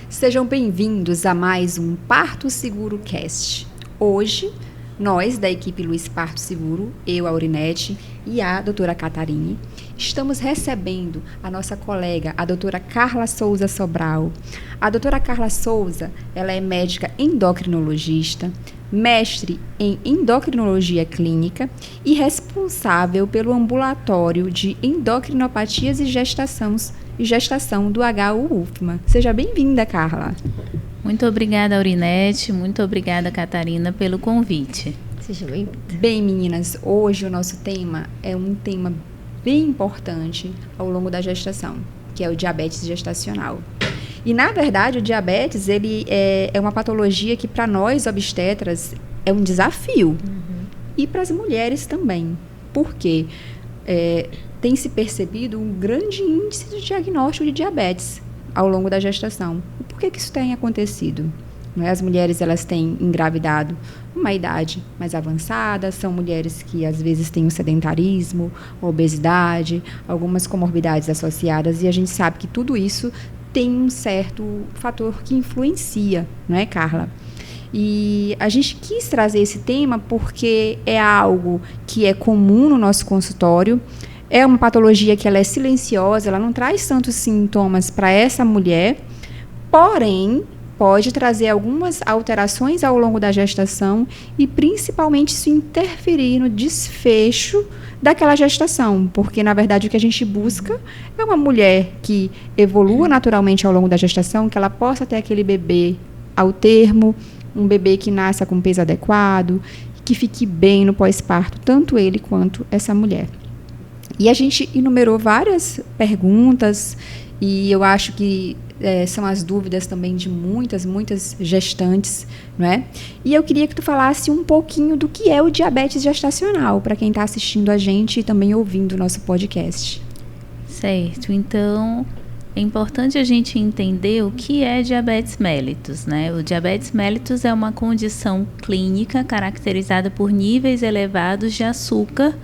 Sejam bem-vindos a mais um Parto Seguro Cast. Hoje, nós da equipe Luiz Parto Seguro, eu, Aurinete e a doutora Catarine, estamos recebendo a nossa colega, a doutora Carla Souza Sobral. A doutora Carla Souza, ela é médica endocrinologista, mestre em endocrinologia clínica e responsável pelo ambulatório de endocrinopatias e gestação do HU-UFMA. Seja bem-vinda, Carla. Muito obrigada, Aurinete. Muito obrigada, Catarina, pelo convite. Seja bem-vinda. Bem, meninas, hoje o nosso tema é um tema bem importante ao longo da gestação, que é o diabetes gestacional. E, na verdade, o diabetes ele é uma patologia que, para nós, obstetras, é um desafio. E para as mulheres também. Por quê? Tem se percebido um grande índice de diagnóstico de diabetes ao longo da gestação. E por que isso tem acontecido? As mulheres elas têm engravidado uma idade mais avançada, são mulheres que às vezes têm o sedentarismo, obesidade, algumas comorbidades associadas, e a gente sabe que tudo isso tem um certo fator que influencia, não é, Carla? E a gente quis trazer esse tema porque é algo que é comum no nosso consultório. É uma patologia que ela é silenciosa, ela não traz tantos sintomas para essa mulher, porém, pode trazer algumas alterações ao longo da gestação e, principalmente, isso interferir no desfecho daquela gestação, porque, na verdade, o que a gente busca é uma mulher que evolua naturalmente ao longo da gestação, que ela possa ter aquele bebê ao termo, um bebê que nasça com peso adequado, que fique bem no pós-parto, tanto ele quanto essa mulher. E a gente enumerou várias perguntas e eu acho que são as dúvidas também de muitas gestantes, não é? E eu queria que tu falasse um pouquinho do que é o diabetes gestacional, para quem está assistindo a gente e também ouvindo o nosso podcast. Certo, então é importante a gente entender o que é diabetes mellitus, né? O diabetes mellitus é uma condição clínica caracterizada por níveis elevados de açúcar,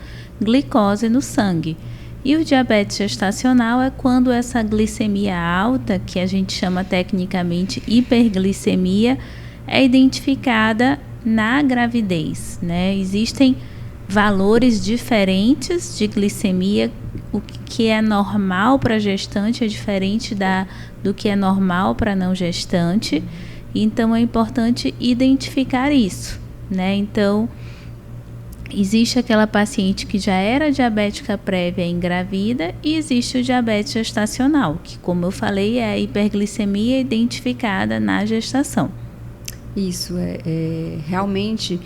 glicose no sangue. E o diabetes gestacional é quando essa glicemia alta, que a gente chama tecnicamente hiperglicemia, é identificada na gravidez, né? Existem valores diferentes de glicemia, o que é normal para gestante é diferente do que é normal para não gestante, então é importante identificar isso, né? Então, existe aquela paciente que já era diabética prévia e engravida e existe o diabetes gestacional, que, como eu falei, é a hiperglicemia identificada na gestação. Isso, realmente,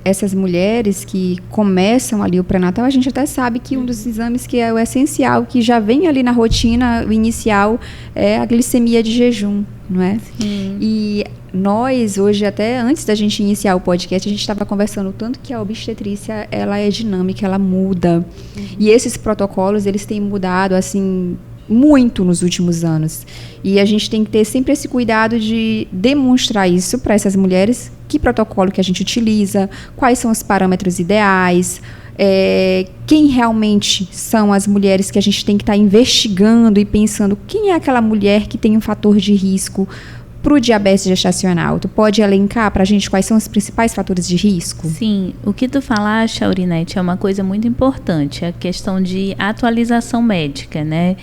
essas mulheres que começam ali o pré-natal, a gente até sabe que um dos exames que é o essencial, que já vem ali na rotina inicial, é a glicemia de jejum, não é? Sim. E nós, hoje, até antes da gente iniciar o podcast, a gente estava conversando o tanto que a obstetrícia, ela é dinâmica, ela muda. E esses protocolos, eles têm mudado, assim, muito nos últimos anos. E a gente tem que ter sempre esse cuidado de demonstrar isso para essas mulheres, que protocolo que a gente utiliza, quais são os parâmetros ideais, quem realmente são as mulheres que a gente tem que estar investigando e pensando quem é aquela mulher que tem um fator de risco para o diabetes gestacional. Tu pode elencar para a gente quais são os principais fatores de risco? Sim, o que tu falaste, Aurinete, é uma coisa muito importante, a questão de atualização médica, né?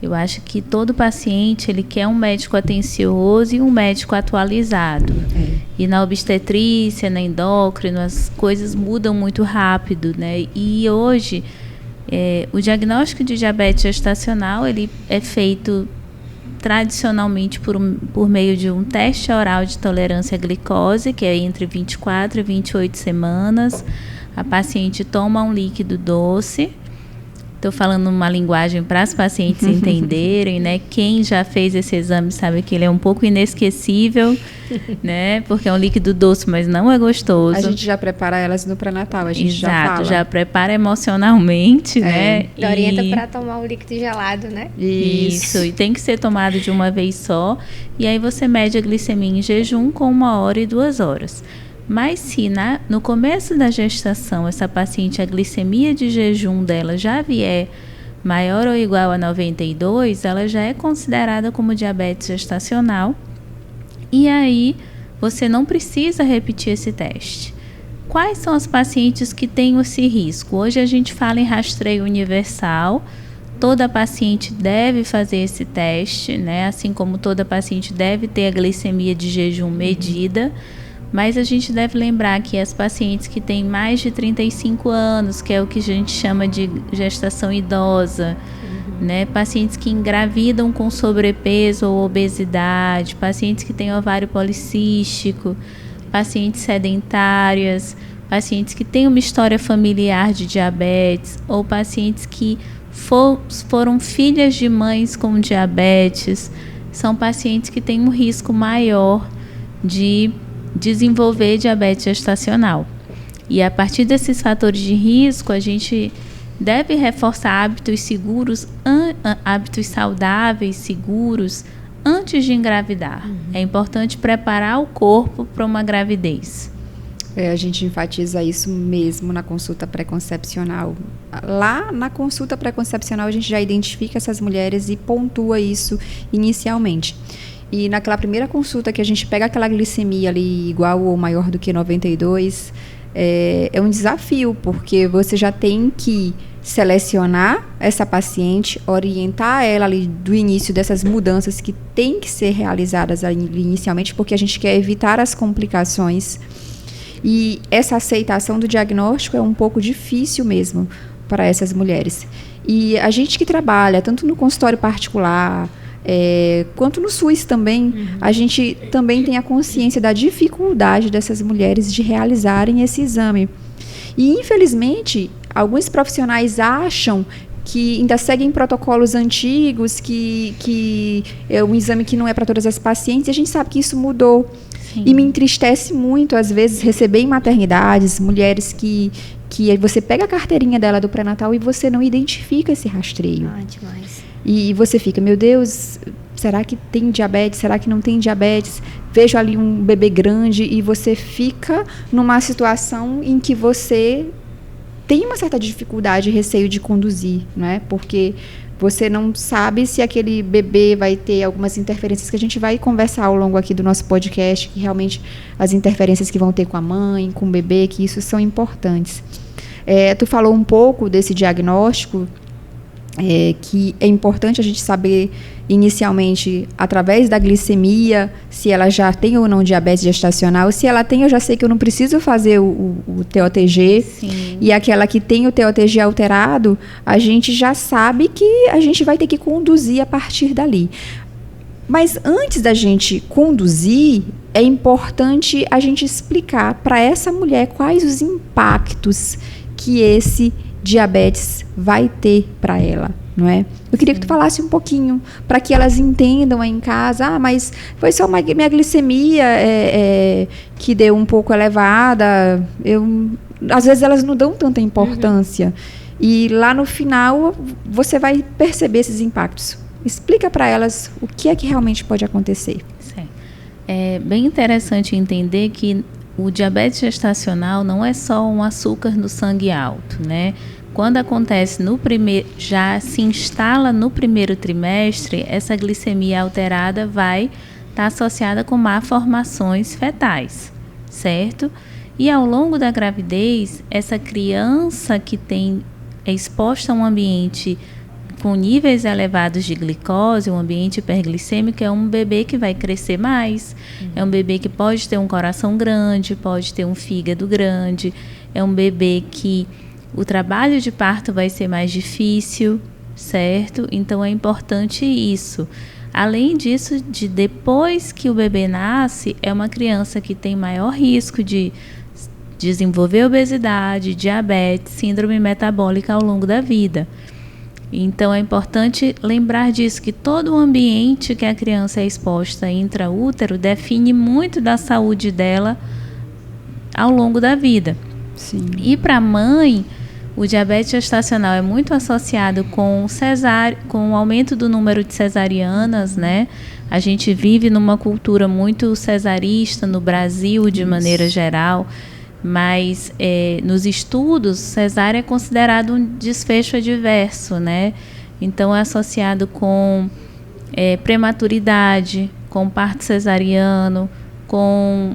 Eu acho que todo paciente, ele quer um médico atencioso e um médico atualizado. E na obstetrícia, na endócrino, as coisas mudam muito rápido, né? E hoje, o diagnóstico de diabetes gestacional, ele é feito tradicionalmente por meio de um teste oral de tolerância à glicose, que é entre 24 e 28 semanas. A paciente toma um líquido doce. Estou falando uma linguagem para as pacientes entenderem, né? Quem já fez esse exame sabe que ele é um pouco inesquecível, né? Porque é um líquido doce, mas não é gostoso. A gente já prepara elas no pré-natal, a gente Exato, já fala. já prepara emocionalmente, né? E orienta para tomar o líquido gelado, né? Isso, e tem que ser tomado de uma vez só. E aí você mede a glicemia em jejum com 1 hora e 2 horas. Mas se no começo da gestação essa paciente, a glicemia de jejum dela já vier maior ou igual a 92, ela já é considerada como diabetes gestacional. E aí, você não precisa repetir esse teste. Quais são as pacientes que têm esse risco? Hoje a gente fala em rastreio universal. Toda paciente deve fazer esse teste, né? Assim como toda paciente deve ter a glicemia de jejum medida. Mas a gente deve lembrar que as pacientes que têm mais de 35 anos, que é o que a gente chama de gestação idosa, né? Pacientes que engravidam com sobrepeso ou obesidade, pacientes que têm ovário policístico, pacientes sedentárias, pacientes que têm uma história familiar de diabetes ou pacientes que foram filhas de mães com diabetes, são pacientes que têm um risco maior de desenvolver diabetes gestacional. E a partir desses fatores de risco, a gente deve reforçar hábitos seguros, hábitos saudáveis, seguros, antes de engravidar. É importante preparar o corpo para uma gravidez. A gente enfatiza isso mesmo na consulta pré-concepcional. Lá na consulta pré-concepcional, a gente já identifica essas mulheres e pontua isso inicialmente. E naquela primeira consulta que a gente pega aquela glicemia ali igual ou maior do que 92, é um desafio, porque você já tem que selecionar essa paciente, orientar ela ali do início dessas mudanças que tem que ser realizadas ali inicialmente, porque a gente quer evitar as complicações. E essa aceitação do diagnóstico é um pouco difícil mesmo para essas mulheres. E a gente que trabalha tanto no consultório particular, quanto no SUS também, a gente também tem a consciência da dificuldade dessas mulheres de realizarem esse exame. E, infelizmente, alguns profissionais acham que ainda seguem protocolos antigos, que é um exame que não é para todas as pacientes, e a gente sabe que isso mudou. Sim. E me entristece muito, às vezes, receber em maternidades mulheres que você pega a carteirinha dela do pré-natal e você não identifica esse rastreio. Demais. E você fica, meu Deus, será que tem diabetes? Será que não tem diabetes? Vejo ali um bebê grande e você fica numa situação em que você tem uma certa dificuldade e receio de conduzir, né? Porque você não sabe se aquele bebê vai ter algumas interferências que a gente vai conversar ao longo aqui do nosso podcast, que realmente as interferências que vão ter com a mãe, com o bebê, que isso são importantes. Tu falou um pouco desse diagnóstico, que é importante a gente saber inicialmente, através da glicemia, se ela já tem ou não diabetes gestacional. Se ela tem, eu já sei que eu não preciso fazer o TOTG. Sim. E aquela que tem o TOTG alterado, a gente já sabe que a gente vai ter que conduzir a partir dali. Mas antes da gente conduzir, é importante a gente explicar para essa mulher quais os impactos que esse diabetes vai ter para ela, não é? Eu queria que tu falasse um pouquinho, para que elas entendam aí em casa, mas foi só minha glicemia que deu um pouco elevada, às vezes elas não dão tanta importância, e lá no final você vai perceber esses impactos. Explica para elas o que é que realmente pode acontecer. Sim. É bem interessante entender que o diabetes gestacional não é só um açúcar no sangue alto, né? Quando acontece já se instala no primeiro trimestre, essa glicemia alterada vai estar associada com malformações fetais, certo? E ao longo da gravidez, essa criança que é exposta a um ambiente com níveis elevados de glicose, um ambiente hiperglicêmico, é um bebê que vai crescer mais, é um bebê que pode ter um coração grande, pode ter um fígado grande, é um bebê que o trabalho de parto vai ser mais difícil, certo? Então é importante isso. Além disso, depois que o bebê nasce, é uma criança que tem maior risco de desenvolver obesidade, diabetes, síndrome metabólica ao longo da vida. Então é importante lembrar disso, que todo o ambiente que a criança é exposta intraútero define muito da saúde dela ao longo da vida. Sim. E para a mãe, o diabetes gestacional é muito associado com o aumento do número de cesarianas, né? A gente vive numa cultura muito cesarista no Brasil, de maneira geral. Mas nos estudos, cesárea é considerado um desfecho adverso, né? Então, é associado com prematuridade, com parto cesariano, com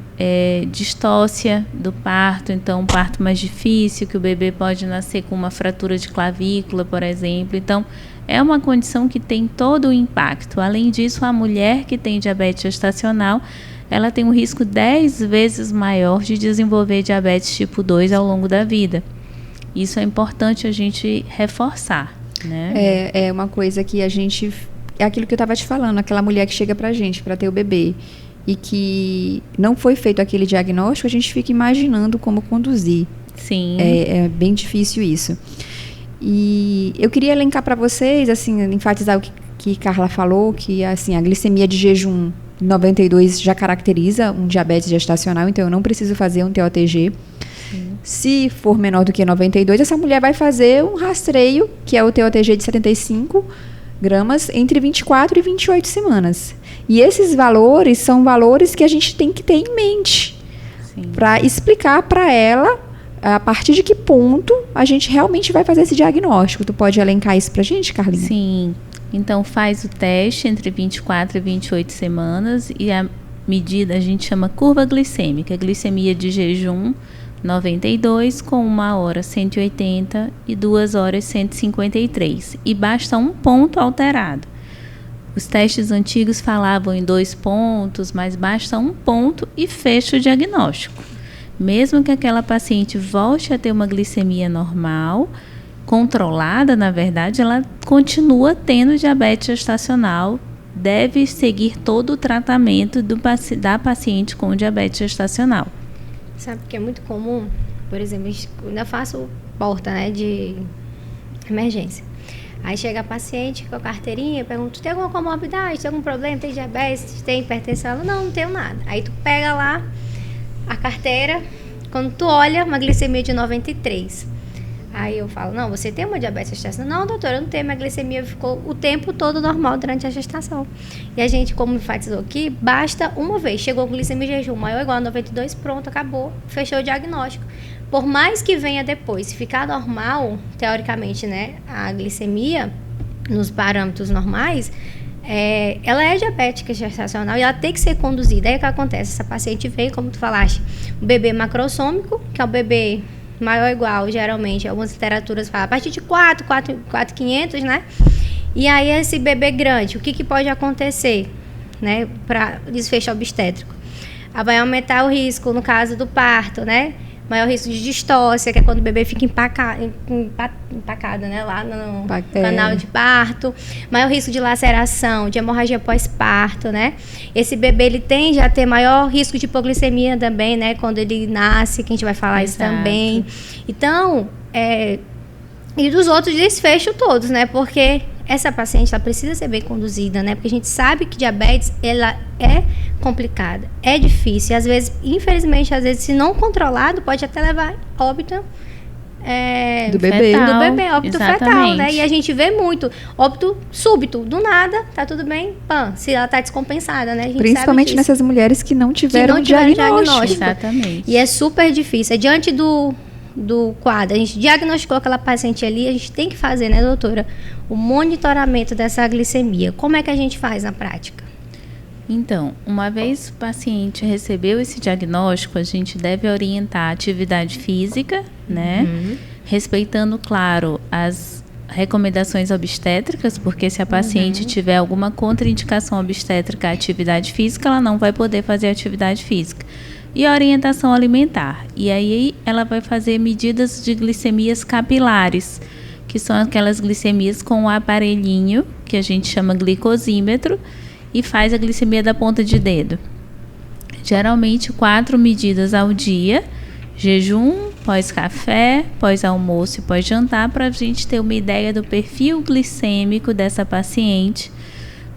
distócia do parto, então um parto mais difícil, que o bebê pode nascer com uma fratura de clavícula, por exemplo. Então, é uma condição que tem todo o impacto. Além disso, a mulher que tem diabetes gestacional, ela tem um risco 10 vezes maior de desenvolver diabetes tipo 2 ao longo da vida. Isso é importante a gente reforçar, né? É uma coisa que a gente... É aquilo que eu estava te falando, aquela mulher que chega pra gente para ter o bebê e que não foi feito aquele diagnóstico, a gente fica imaginando como conduzir. Sim. É bem difícil isso. E eu queria elencar para vocês, assim, enfatizar o que Carla falou, que assim, a glicemia de jejum 92 já caracteriza um diabetes gestacional, então eu não preciso fazer um TOTG. Sim. Se for menor do que 92, essa mulher vai fazer um rastreio, que é o TOTG de 75 gramas, entre 24 e 28 semanas. E esses valores são valores que a gente tem que ter em mente para explicar para ela a partir de que ponto a gente realmente vai fazer esse diagnóstico. Tu pode elencar isso para a gente, Carlinha? Sim. Então, faz o teste entre 24 e 28 semanas e a medida a gente chama curva glicêmica, glicemia de jejum 92 com 1 hora 180 e 2 horas 153. E basta um ponto alterado. Os testes antigos falavam em 2 pontos, mas basta um ponto e fecha o diagnóstico. Mesmo que aquela paciente volte a ter uma glicemia normal, controlada, na verdade, ela continua tendo diabetes gestacional, deve seguir todo o tratamento da paciente com diabetes gestacional. Sabe que é muito comum, por exemplo, eu ainda faço porta, né, de emergência. Aí chega a paciente com a carteirinha, pergunta, tem alguma comorbidade, tem algum problema, tem diabetes, tem hipertensão? Ela, não tenho nada. Aí tu pega lá a carteira, quando tu olha, uma glicemia de 93. Aí eu falo, não, você tem uma diabetes gestacional? Não, doutora, eu não tenho, minha glicemia ficou o tempo todo normal durante a gestação. E a gente, como enfatizou aqui, basta uma vez, chegou com glicemia de jejum maior ou igual a 92, pronto, acabou, fechou o diagnóstico. Por mais que venha depois, se ficar normal, teoricamente, né, a glicemia, nos parâmetros normais, ela é diabética gestacional e ela tem que ser conduzida. Aí o que acontece? Essa paciente vem, como tu falaste, um bebê macrossômico, que é o bebê maior ou igual, geralmente, algumas literaturas falam, a partir de 4,500, né? E aí esse bebê grande, o que pode acontecer, né, para desfecho obstétrico? Vai aumentar o risco, no caso do parto, né? Maior risco de distócia, que é quando o bebê fica empacado, né, lá no canal de parto. Maior risco de laceração, de hemorragia pós-parto, né? Esse bebê, ele tende a ter maior risco de hipoglicemia também, né? Quando ele nasce, que a gente vai falar isso também. Então, e dos outros desfechos todos, né? Porque essa paciente, ela precisa ser bem conduzida, né? Porque a gente sabe que diabetes, ela é complicada, é difícil. E às vezes, infelizmente, se não controlado, pode até levar óbito do bebê, óbito fetal, né? E a gente vê muito óbito súbito, do nada, tá tudo bem, se ela tá descompensada, né? A gente principalmente nessas mulheres que não tiveram diagnóstico. Exatamente. E é super difícil. Diante do quadro, a gente diagnosticou aquela paciente ali, a gente tem que fazer, né, doutora, o monitoramento dessa glicemia. Como é que a gente faz na prática? Então, uma vez o paciente recebeu esse diagnóstico, a gente deve orientar a atividade física, né? Respeitando, claro, as recomendações obstétricas, porque se a paciente tiver alguma contraindicação obstétrica à atividade física, ela não vai poder fazer atividade física. E a orientação alimentar. E aí ela vai fazer medidas de glicemias capilares, que são aquelas glicemias com o aparelhinho, que a gente chama glicosímetro, e faz a glicemia da ponta de dedo. Geralmente 4 medidas ao dia, jejum, pós-café, pós-almoço e pós-jantar, para a gente ter uma ideia do perfil glicêmico dessa paciente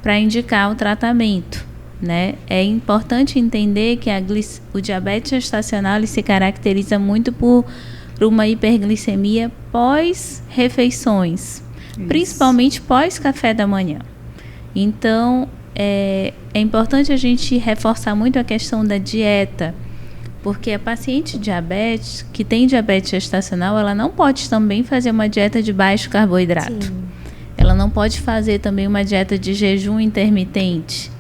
para indicar o tratamento, né? É importante entender que o diabetes gestacional ele se caracteriza muito por uma hiperglicemia pós-refeições, principalmente pós-café da manhã. Então, é importante a gente reforçar muito a questão da dieta, porque a paciente diabetes, que tem diabetes gestacional, ela não pode também fazer uma dieta de baixo carboidrato. Sim. ela não pode fazer também uma dieta de jejum intermitente,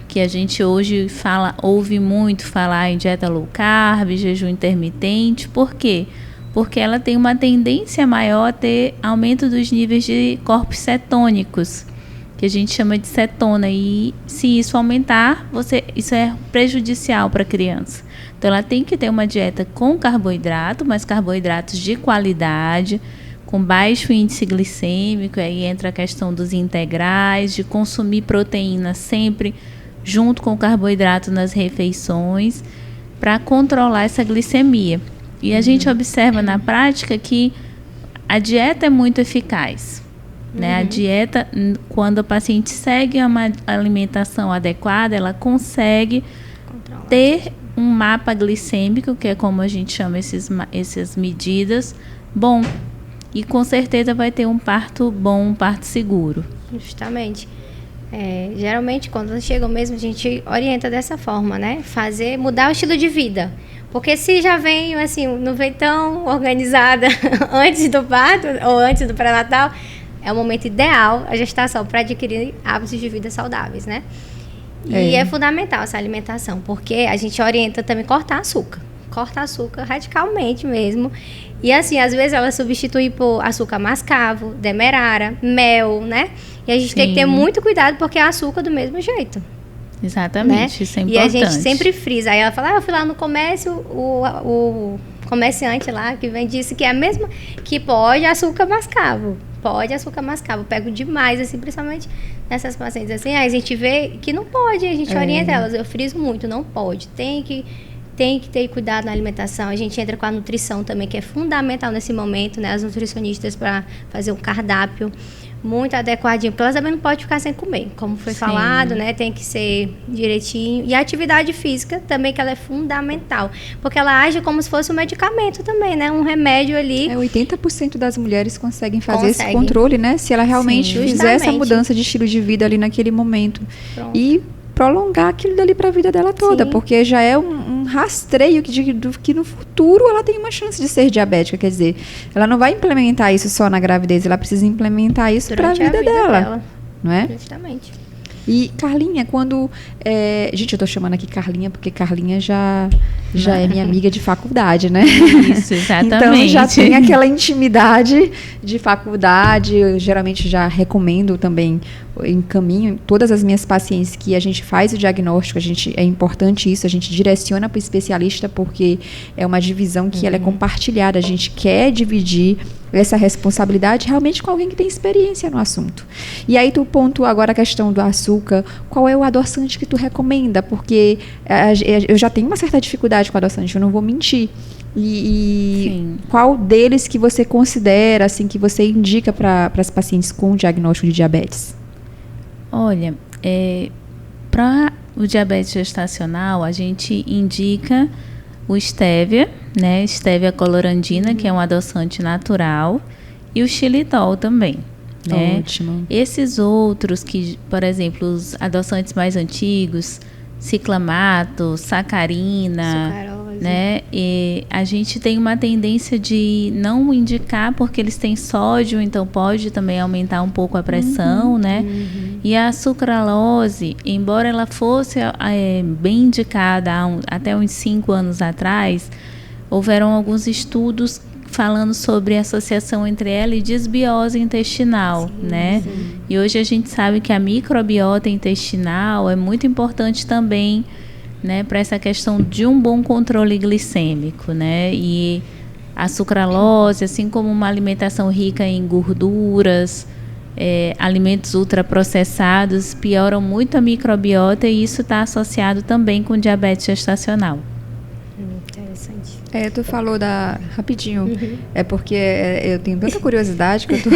que a gente hoje ouve muito falar em dieta low carb, jejum intermitente. Por quê? Porque ela tem uma tendência maior a ter aumento dos níveis de corpos cetônicos, que a gente chama de cetona, e se isso aumentar, isso é prejudicial para a criança. Então ela tem que ter uma dieta com carboidrato, mas carboidratos de qualidade, com baixo índice glicêmico. Aí entra a questão dos integrais, de consumir proteína sempre junto com o carboidrato nas refeições, para controlar essa glicemia. E a gente observa na prática que a dieta é muito eficaz. Né? A dieta, quando o paciente segue uma alimentação adequada, ela consegue ter um mapa glicêmico, que é como a gente chama essas medidas, bom. E com certeza vai ter um parto bom, um parto seguro. Justamente. Geralmente, quando chegam mesmo, a gente orienta dessa forma, né? Mudar o estilo de vida. Porque se já vem, assim, não vem tão organizada antes do parto ou antes do pré-natal, é o momento ideal, a gestação, para adquirir hábitos de vida saudáveis, né? E é fundamental essa alimentação, porque a gente orienta também cortar açúcar. Corta açúcar radicalmente mesmo. E assim, às vezes ela substitui por açúcar mascavo, demerara, mel, né? E a gente tem que ter muito cuidado, porque é açúcar do mesmo jeito. Exatamente, né? Isso é importante. E a gente sempre frisa. Aí ela fala, eu fui lá no comércio, o comerciante lá que vem disse que é a mesma, que pode açúcar mascavo. Pode açúcar mascavo. Eu pego demais, assim, principalmente nessas pacientes assim. Aí a gente vê que não pode, a gente orienta elas. Eu friso muito, não pode. Tem que ter cuidado na alimentação. A gente entra com a nutrição também, que é fundamental nesse momento, né? As nutricionistas para fazer um cardápio muito adequadinho, porque elas também não podem ficar sem comer, como foi falado, né? Tem que ser direitinho. E a atividade física também, que ela é fundamental, porque ela age como se fosse um medicamento também, né? Um remédio ali. 80% das mulheres conseguem fazer esse controle, né? Se ela realmente fizer essa mudança de estilo de vida ali naquele momento. Pronto. E prolongar aquilo dali para a vida dela toda, porque já é um rastreio que no futuro ela tem uma chance de ser diabética. Quer dizer, ela não vai implementar isso só na gravidez, ela precisa implementar isso para a vida dela, não é? Justamente. E Carlinha, quando... gente, eu tô chamando aqui Carlinha, porque Carlinha já é minha amiga de faculdade, né? Isso, exatamente. Então, já tem aquela intimidade de faculdade. Eu geralmente já recomendo também, encaminho todas as minhas pacientes que a gente faz o diagnóstico. É importante isso, a gente direciona para o especialista, porque é uma divisão que ela é compartilhada. A gente quer dividir essa responsabilidade realmente com alguém que tem experiência no assunto. E aí tu pontua agora a questão do açúcar. Qual é o adoçante que tu recomenda? Porque eu já tenho uma certa dificuldade com adoçante, eu não vou mentir. E qual deles que você considera, assim, que você indica para as pacientes com diagnóstico de diabetes? Olha, para o diabetes gestacional, a gente indica o stevia, né? Stevia colorandina, que é um adoçante natural, e o xilitol também, né? Ótimo. Esses outros que, por exemplo, os adoçantes mais antigos, ciclamato, sacarina, sucarose, né? E a gente tem uma tendência de não indicar porque eles têm sódio, então pode também aumentar um pouco a pressão, né? E a sucralose, embora ela fosse bem indicada até uns 5 anos atrás, houveram alguns estudos falando sobre a associação entre ela e disbiose intestinal, né? Sim. E hoje a gente sabe que a microbiota intestinal é muito importante também, né, para essa questão de um bom controle glicêmico, né? E a sucralose, assim como uma alimentação rica em gorduras, alimentos ultraprocessados, pioram muito a microbiota, e isso está associado também com diabetes gestacional. Interessante. Tu falou rapidinho, é porque eu tenho tanta curiosidade que eu tô...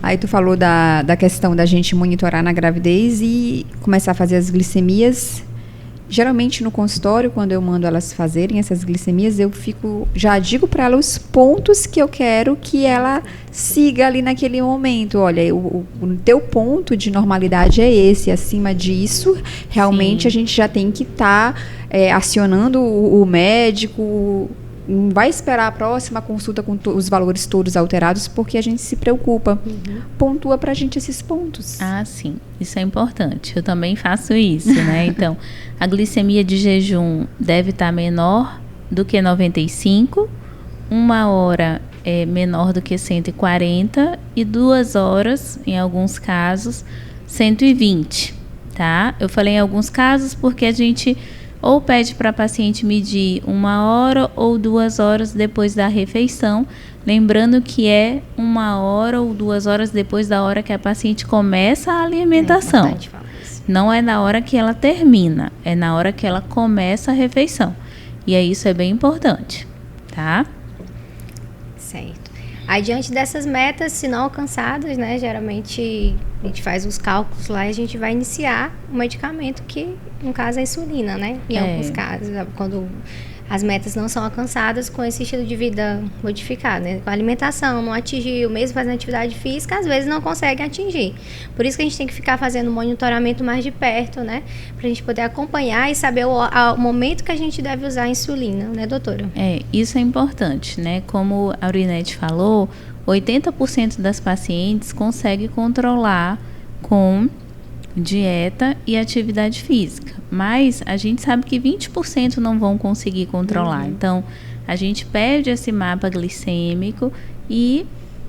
Aí tu falou da questão da gente monitorar na gravidez e começar a fazer as glicemias. Geralmente no consultório, quando eu mando elas fazerem essas glicemias, já digo para ela os pontos que eu quero que ela siga ali naquele momento. Olha, o teu ponto de normalidade é esse, acima disso, realmente a gente já tem que estar acionando o médico, não vai esperar a próxima consulta com os valores todos alterados, porque a gente se preocupa. Pontua pra gente esses pontos. Ah, sim. Isso é importante. Eu também faço isso, né? Então, a glicemia de jejum deve estar menor do que 95, 1 hora é menor do que 140 e 2 horas, em alguns casos, 120, tá? Eu falei em alguns casos porque a gente ou pede para a paciente medir 1 hora ou 2 horas depois da refeição, lembrando que é 1 hora ou 2 horas depois da hora que a paciente começa a alimentação. É importante falar isso. Não é na hora que ela termina, é na hora que ela começa a refeição. E aí isso é bem importante, tá? Certo. Aí, diante dessas metas, se não alcançadas, né, geralmente a gente faz os cálculos lá e a gente vai iniciar o medicamento que, no caso, é a insulina, né? Em alguns casos, quando as metas não são alcançadas com esse estilo de vida modificado, né? Com a alimentação, não atingiu, mesmo fazendo atividade física, às vezes não consegue atingir. Por isso que a gente tem que ficar fazendo monitoramento mais de perto, né? Pra gente poder acompanhar e saber o momento que a gente deve usar a insulina, né, doutora? Isso é importante, né? Como a Aurinete falou, 80% das pacientes consegue controlar com dieta e atividade física, mas a gente sabe que 20% não vão conseguir controlar. Então, a gente pede esse mapa glicêmico e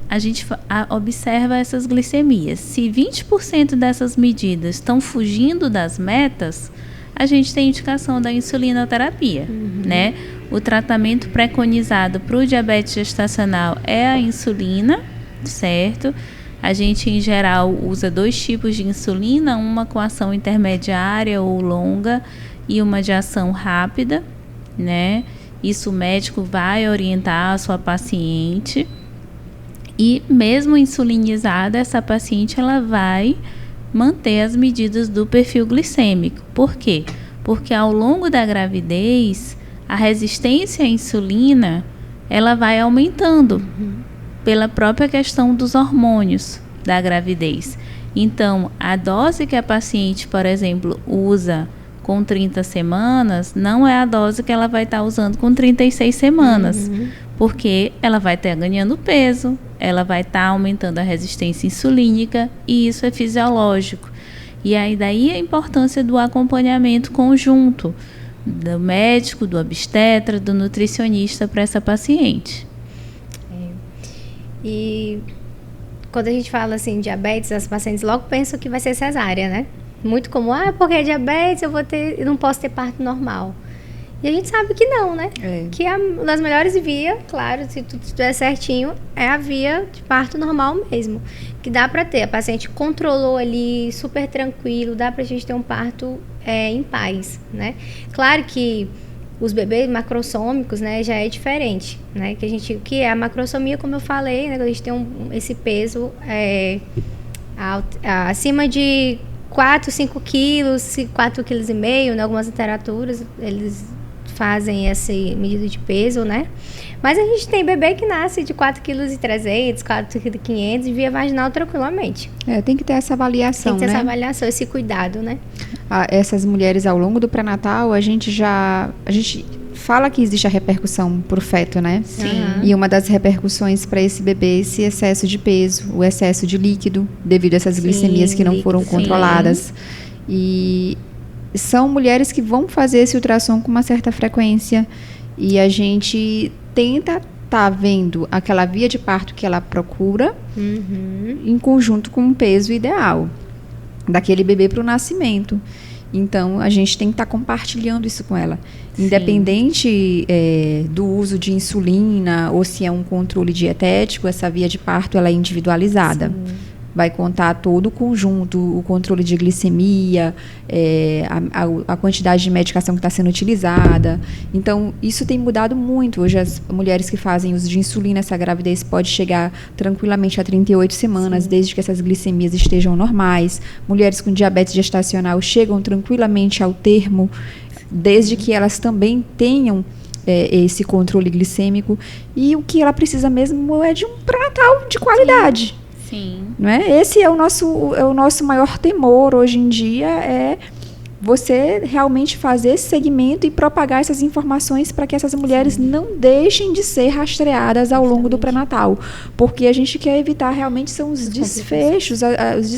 a gente observa essas glicemias. Se 20% dessas medidas estão fugindo das metas, a gente tem indicação da insulinoterapia, né? O tratamento preconizado para o diabetes gestacional é a insulina, certo? A gente, em geral, usa 2 tipos de insulina, uma com ação intermediária ou longa e uma de ação rápida, né? Isso o médico vai orientar a sua paciente. E mesmo insulinizada, essa paciente ela vai manter as medidas do perfil glicêmico. Por quê? Porque ao longo da gravidez, a resistência à insulina, ela vai aumentando. Pela própria questão dos hormônios da gravidez. Então, a dose que a paciente, por exemplo, usa com 30 semanas, não é a dose que ela vai estar usando com 36 semanas. Porque ela vai estar ganhando peso, ela vai estar aumentando a resistência insulínica, e isso é fisiológico. E aí daí a importância do acompanhamento conjunto do médico, do obstetra, do nutricionista para essa paciente. E quando a gente fala assim, diabetes, as pacientes logo pensam que vai ser cesárea, né? Muito comum, porque é diabetes, eu não posso ter parto normal. E a gente sabe que não, né? Que uma das melhores vias, claro, se tudo estiver certinho, é a via de parto normal mesmo. Que dá pra ter. A paciente controlou ali, super tranquilo, dá pra gente ter um parto em paz, né? Claro que os bebês macrossômicos, né, já é diferente, né? Que é a macrossomia, como eu falei, né? Quando a gente tem esse peso acima de 4, 5 quilos, 4,5 quilos, né? Algumas literaturas, eles fazem essa medida de peso, né? Mas a gente tem bebê que nasce de 4,3 kg, 4,5 kg via vaginal tranquilamente. Tem que ter essa avaliação, né? Tem que ter essa avaliação, esse cuidado, né? Essas mulheres, ao longo do pré-natal, a gente fala que existe a repercussão pro feto, né? Sim. E uma das repercussões para esse bebê é esse excesso de peso, o excesso de líquido, devido a essas glicemias que não foram controladas. E são mulheres que vão fazer esse ultrassom com uma certa frequência, e a gente tenta estar vendo aquela via de parto que ela procura, em conjunto com o peso ideal daquele bebê para o nascimento. Então, a gente tem que estar compartilhando isso com ela. Independente do uso de insulina ou se é um controle dietético, essa via de parto ela é individualizada. Vai contar todo o conjunto, o controle de glicemia, a quantidade de medicação que está sendo utilizada. Então, isso tem mudado muito. Hoje, as mulheres que fazem uso de insulina, essa gravidez pode chegar tranquilamente a 38 semanas, desde que essas glicemias estejam normais. Mulheres com diabetes gestacional chegam tranquilamente ao termo, desde que elas também tenham esse controle glicêmico. E o que ela precisa mesmo é de um pré-natal de qualidade. Sim. Não é? Esse é o nosso maior temor hoje em dia, você realmente fazer esse segmento e propagar essas informações para que essas mulheres não deixem de ser rastreadas ao longo do pré-natal. Porque a gente quer evitar realmente são os desfechos, os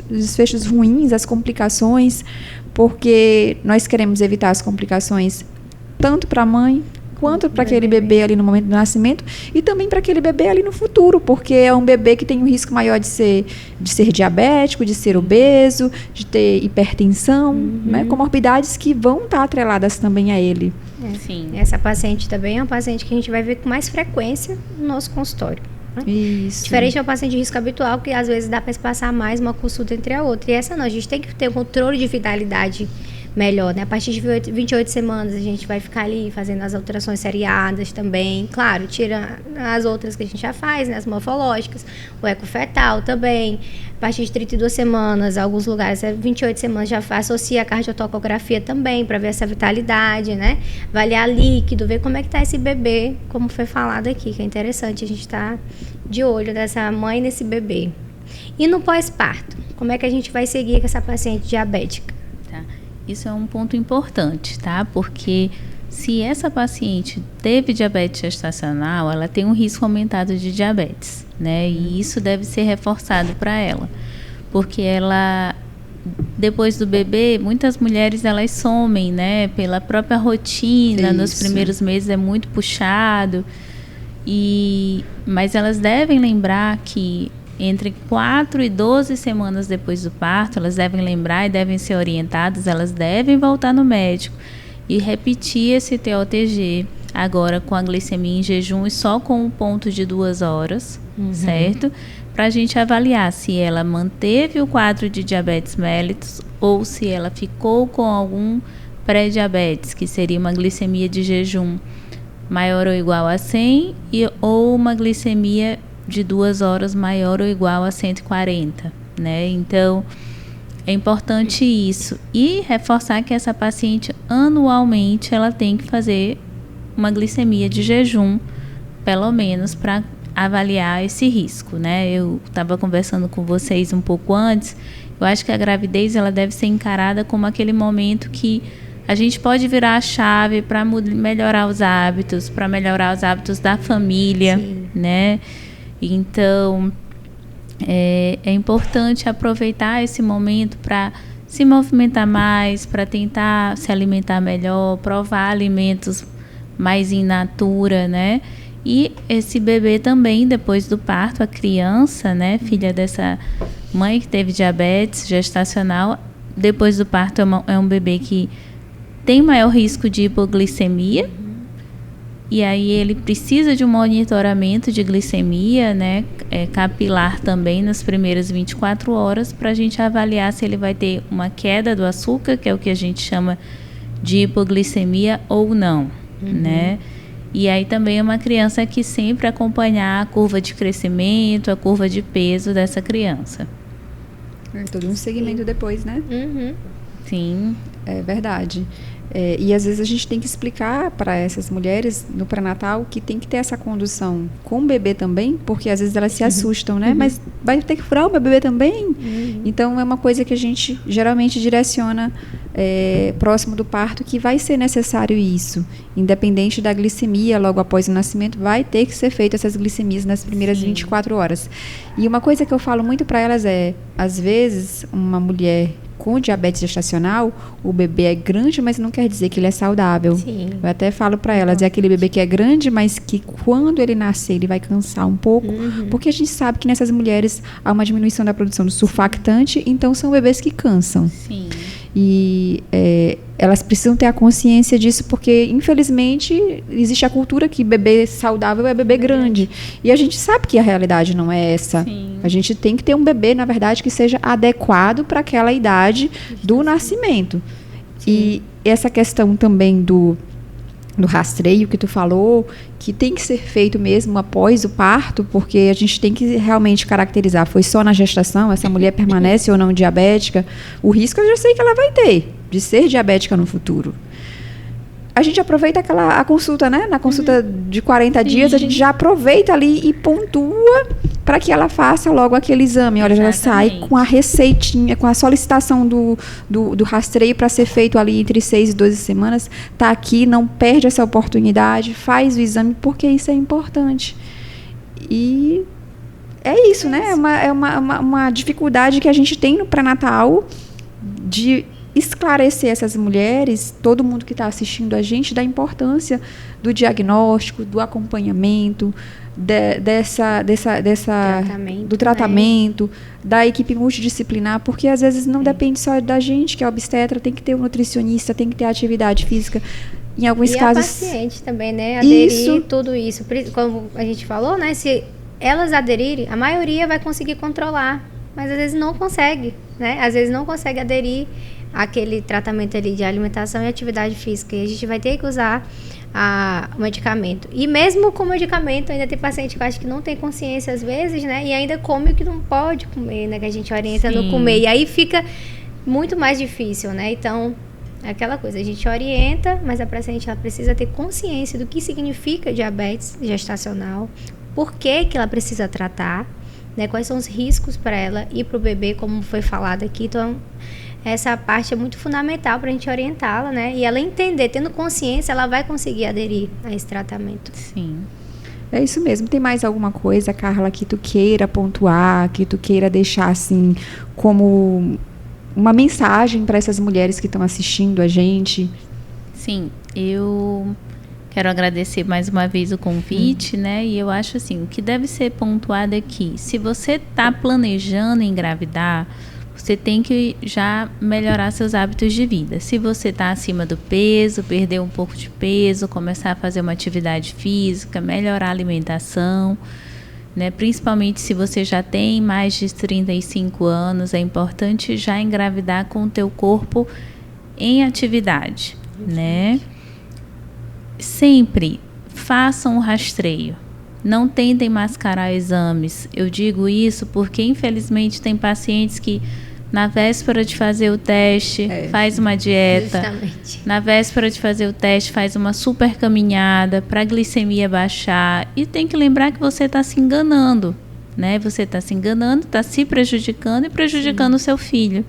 desfechos ruins, as complicações, porque nós queremos evitar as complicações tanto para a mãe, quanto para aquele bebê ali no momento do nascimento e também para aquele bebê ali no futuro, porque é um bebê que tem um risco maior de ser diabético, de ser obeso, de ter hipertensão, né, comorbidades que vão estar atreladas também a ele. Sim. Essa paciente também é uma paciente que a gente vai ver com mais frequência no nosso consultório. Né? Isso. Diferente da paciente de risco habitual, que às vezes dá para espaçar mais uma consulta entre a outra. E essa não, a gente tem que ter um controle de vitalidade melhor, né? A partir de 28 semanas a gente vai ficar ali fazendo as alterações seriadas também. Claro, tira as outras que a gente já faz, né? As morfológicas, o ecofetal também. A partir de 32 semanas, alguns lugares, 28 semanas já associa a cardiotocografia também para ver essa vitalidade, né? Avaliar líquido, ver como é que tá esse bebê, como foi falado aqui, que é interessante a gente estar de olho dessa mãe nesse bebê. E no pós-parto, como é que a gente vai seguir com essa paciente diabética? Isso é um ponto importante, tá? Porque se essa paciente teve diabetes gestacional, ela tem um risco aumentado de diabetes, né? E isso deve ser reforçado para ela. Porque ela, depois do bebê, muitas mulheres elas somem, né? Pela própria rotina, Isso. nos primeiros meses é muito puxado. Mas elas devem lembrar que entre 4 e 12 semanas depois do parto, elas devem lembrar e devem ser orientadas, elas devem voltar no médico e repetir esse TOTG, agora com a glicemia em jejum e só com um ponto de 2 horas, certo? Para a gente avaliar se ela manteve o quadro de diabetes mellitus ou se ela ficou com algum pré-diabetes, que seria uma glicemia de jejum maior ou igual a 100 ou uma glicemia de 2 horas maior ou igual a 140, né? Então, é importante isso. E reforçar que essa paciente, anualmente, ela tem que fazer uma glicemia de jejum, pelo menos, para avaliar esse risco, né? Eu estava conversando com vocês um pouco antes, eu acho que a gravidez, ela deve ser encarada como aquele momento que a gente pode virar a chave para melhorar os hábitos da família, né? Então, é importante aproveitar esse momento para se movimentar mais, para tentar se alimentar melhor, provar alimentos mais in natura, né? E esse bebê também, depois do parto, a criança, né, filha dessa mãe que teve diabetes gestacional, depois do parto é um bebê que tem maior risco de hipoglicemia. E aí ele precisa de um monitoramento de glicemia, né, capilar também nas primeiras 24 horas para a gente avaliar se ele vai ter uma queda do açúcar, que é o que a gente chama de hipoglicemia ou não, né? E aí também é uma criança que sempre acompanhar a curva de crescimento, a curva de peso dessa criança. É todo um segmento depois, né? Sim. É verdade. E às vezes a gente tem que explicar para essas mulheres no pré-natal que tem que ter essa condução com o bebê também, porque às vezes elas se assustam, né? Mas vai ter que furar o meu bebê também? Então é uma coisa que a gente geralmente direciona próximo do parto, que vai ser necessário isso. Independente da glicemia, logo após o nascimento, vai ter que ser feito essas glicemias nas primeiras 24 horas. E uma coisa que eu falo muito para elas às vezes, uma mulher com diabetes gestacional, o bebê é grande, mas não quer dizer que ele é saudável. Sim. Eu até falo para elas, é aquele bebê que é grande, mas que quando ele nascer, ele vai cansar um pouco, porque a gente sabe que nessas mulheres há uma diminuição da produção do surfactante, então são bebês que cansam. Sim. E elas precisam ter a consciência disso, porque infelizmente existe a cultura que bebê saudável é bebê grande, e a gente sabe que a realidade não é essa. Sim. A gente tem que ter um bebê, na verdade, que seja adequado para aquela idade do nascimento. E essa questão também do rastreio que tu falou, que tem que ser feito mesmo após o parto, porque a gente tem que realmente caracterizar, foi só na gestação, essa mulher permanece ou não diabética, o risco eu já sei que ela vai ter, de ser diabética no futuro. a gente aproveita a consulta, né? Na consulta de 40 dias, a gente já aproveita ali e pontua para que ela faça logo aquele exame. Olha, ela sai com a receitinha, com a solicitação do rastreio para ser feito ali entre 6 e 12 semanas. Tá aqui, não perde essa oportunidade, faz o exame, porque isso é importante. E é isso, né? É uma dificuldade que a gente tem no pré-natal de esclarecer essas mulheres, todo mundo que está assistindo a gente, da importância do diagnóstico, do acompanhamento, do tratamento, né? Da equipe multidisciplinar, porque às vezes não depende só da gente, que é obstetra, tem que ter um nutricionista, tem que ter atividade física. Em alguns casos... E a paciente também, né? Aderir tudo isso. Como a gente falou, né? Se elas aderirem, a maioria vai conseguir controlar, mas às vezes não consegue, né? Às vezes não consegue aderir àquele tratamento ali de alimentação e atividade física. E a gente vai ter que usar o medicamento. E mesmo com o medicamento, ainda tem paciente que eu acho que não tem consciência às vezes, né? E ainda come o que não pode comer, né? Que a gente orienta a não comer. E aí fica muito mais difícil, né? Então, é aquela coisa, a gente orienta, mas a paciente ela precisa ter consciência do que significa diabetes gestacional, por que ela precisa tratar, né? Quais são os riscos para ela e para o bebê, como foi falado aqui. Então, essa parte é muito fundamental para a gente orientá-la, né? E ela entender, tendo consciência, ela vai conseguir aderir a esse tratamento. Sim. É isso mesmo. Tem mais alguma coisa, Carla, que tu queira pontuar, que tu queira deixar, assim, como uma mensagem para essas mulheres que estão assistindo a gente? Sim, eu quero agradecer mais uma vez o convite, né? E eu acho assim, o que deve ser pontuado aqui, se você está planejando engravidar, você tem que já melhorar seus hábitos de vida. Se você está acima do peso, perder um pouco de peso, começar a fazer uma atividade física, melhorar a alimentação, né? Principalmente se você já tem mais de 35 anos, é importante já engravidar com o teu corpo em atividade, né? Sempre façam um rastreio. Não tentem mascarar exames. Eu digo isso porque, infelizmente, tem pacientes que, na véspera de fazer o teste, faz uma dieta. Justamente. Na véspera de fazer o teste, faz uma super caminhada para a glicemia baixar. E tem que lembrar que você está se enganando, né? Você está se enganando, está se prejudicando e prejudicando o seu filho,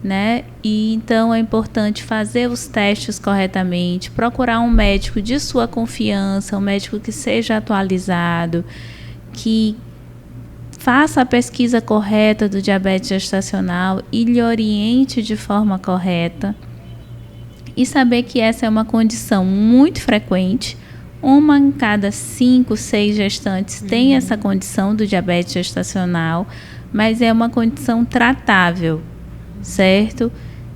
né? E então é importante fazer os testes corretamente, procurar um médico de sua confiança, um médico que seja atualizado, que faça a pesquisa correta do diabetes gestacional e lhe oriente de forma correta, e saber que essa é uma condição muito frequente. Uma em cada 5, 6 gestantes tem essa condição do diabetes gestacional, mas é uma condição tratável, certo?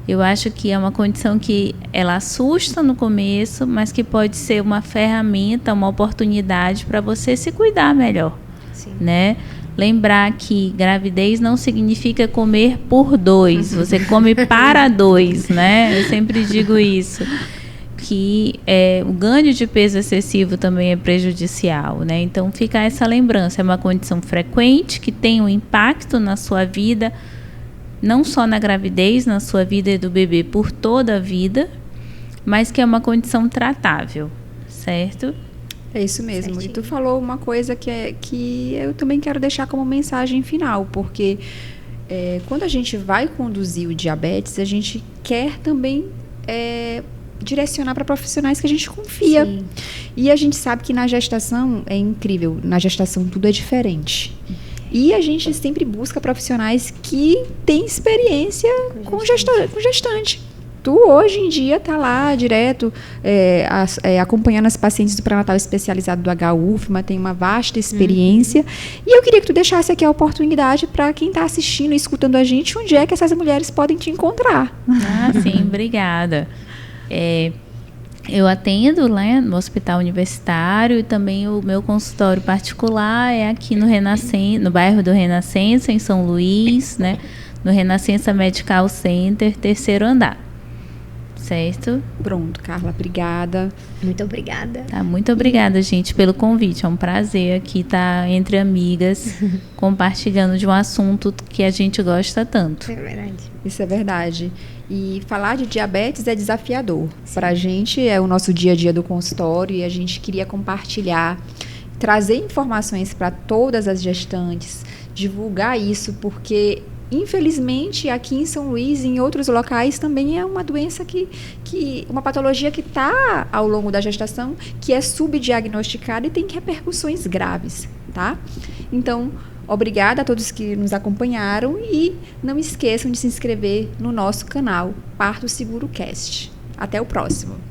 Eu acho que é uma condição que ela assusta no começo, mas que pode ser uma ferramenta, uma oportunidade para você se cuidar melhor. Sim. Né? Lembrar que gravidez não significa comer por 2, você come para 2, né? Eu sempre digo isso, que o ganho de peso excessivo também é prejudicial, né? Então fica essa lembrança, é uma condição frequente que tem um impacto na sua vida, não só na gravidez, na sua vida e do bebê por toda a vida, mas que é uma condição tratável, certo? É isso mesmo. Certinho. E tu falou uma coisa que eu também quero deixar como mensagem final, porque quando a gente vai conduzir o diabetes, a gente quer também direcionar para profissionais que a gente confia. Sim. E a gente sabe que na gestação é incrível, na gestação tudo é diferente. E a gente sempre busca profissionais que têm experiência com gestante. Tu, hoje em dia, tá lá direto acompanhando as pacientes do pré-natal especializado do HUFMA, tem uma vasta experiência. E eu queria que tu deixasse aqui a oportunidade para quem está assistindo e escutando a gente, onde é que essas mulheres podem te encontrar. Ah, sim, obrigada. Eu atendo, né, no hospital universitário, e também o meu consultório particular é aqui no bairro do Renascença, em São Luís, né, no Renascença Medical Center, 3º andar. Certo? Pronto, Carla, obrigada. Muito obrigada. Tá, muito obrigada, gente, pelo convite. É um prazer aqui estar entre amigas, compartilhando de um assunto que a gente gosta tanto. É verdade. Isso é verdade. E falar de diabetes é desafiador. Para a gente é o nosso dia a dia do consultório e a gente queria compartilhar, trazer informações para todas as gestantes, divulgar isso, porque infelizmente aqui em São Luís e em outros locais também é uma doença uma patologia que está ao longo da gestação, que é subdiagnosticada e tem repercussões graves, tá? Então, obrigada a todos que nos acompanharam e não esqueçam de se inscrever no nosso canal Parto Seguro Cast. Até o próximo.